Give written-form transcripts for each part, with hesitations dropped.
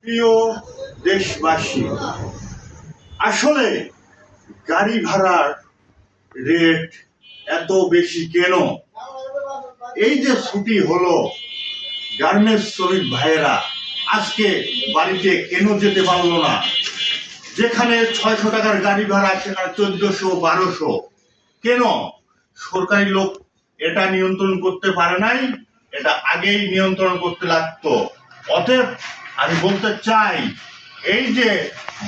প্রিয় দেশবাসী, আসলে গাড়ি ভাড়ার রেট এত বেশি কেন? এই যে ছুটি হলো, গার্মেন্টস শ্রমিক ভাইয়েরা আজকে বাড়িতে কেন যেতে পারলো না? যেখানে 600 টাকার গাড়ি ভাড়া সেখানে 1400-1200 কেন? সরকারি লোক এটা নিয়ন্ত্রণ করতে পারে নাই, এটা আগেই নিয়ন্ত্রণ করতে লাগতো। অতএব আমি বলতে চাই, এই যে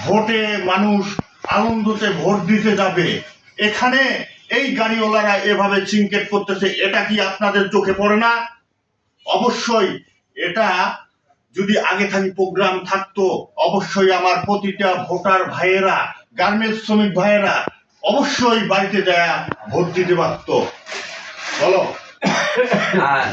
ভোটে মানুষ আনন্দতে ভোট দিতে যাবে, এখানে এই গাড়িওয়ালারা এভাবে চিংকেট করতেছে, এটা কি আপনাদের চোখে পড়ে না? অবশ্যই এটা যদি আগে থেকে প্রোগ্রাম থাকতো, অবশ্যই আমার প্রতিটা ভোটার ভাইয়েরা, গার্মেন্টস শ্রমিক ভাইয়েরা অবশ্যই বাড়িতে যায় ভোট দিতে পারতো। বলো। আর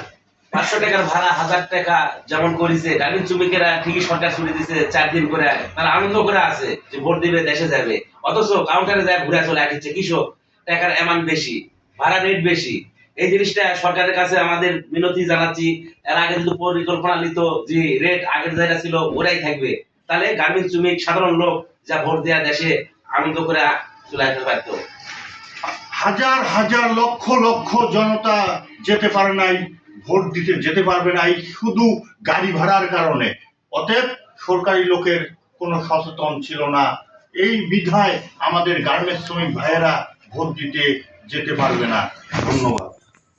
500 টাকার ভাড়া 1000 টাকা যেমন করেছে, গার্মেন্টস শ্রমিকেরা ঠিকই সরকার ছুটি দিচ্ছে 4 দিন করে, তারা আনন্দ করে আছে যে ভোট দিবে, দেশে যাবে। অথচ কাউন্টারে যায় ঘুরে চলে আসছে কৃষক, টাকার অ্যামাউন্ট বেশি, ভাড়া রেট বেশি। এই জিনিসটা সরকারের কাছে আমাদের মিনতি জানাচ্ছি। এর আগে যদি পরিকল্পনা নিত যে রেট আগের যেটা ছিল ওরাই থাকবে, তাহলে গার্মেন্টস শ্রমিক সাধারণ লোক যা ভোট দেওয়া দেশে আনন্দ করে চলে আসতে পারতো। হাজার হাজার লক্ষ লক্ষ জনতা যেতে পারে নাই, ভোট দিতে যেতে পারবে নাই শুধু গাড়ি ভাড়ার কারণে। অতএব সরকারি লোকের কোনো সচেতন ছিল না, এই বিধায় আমাদের গার্মেন্টস শ্রমিক ভাইয়েরা ভোট দিতে যেতে পারবে না। ধন্যবাদ।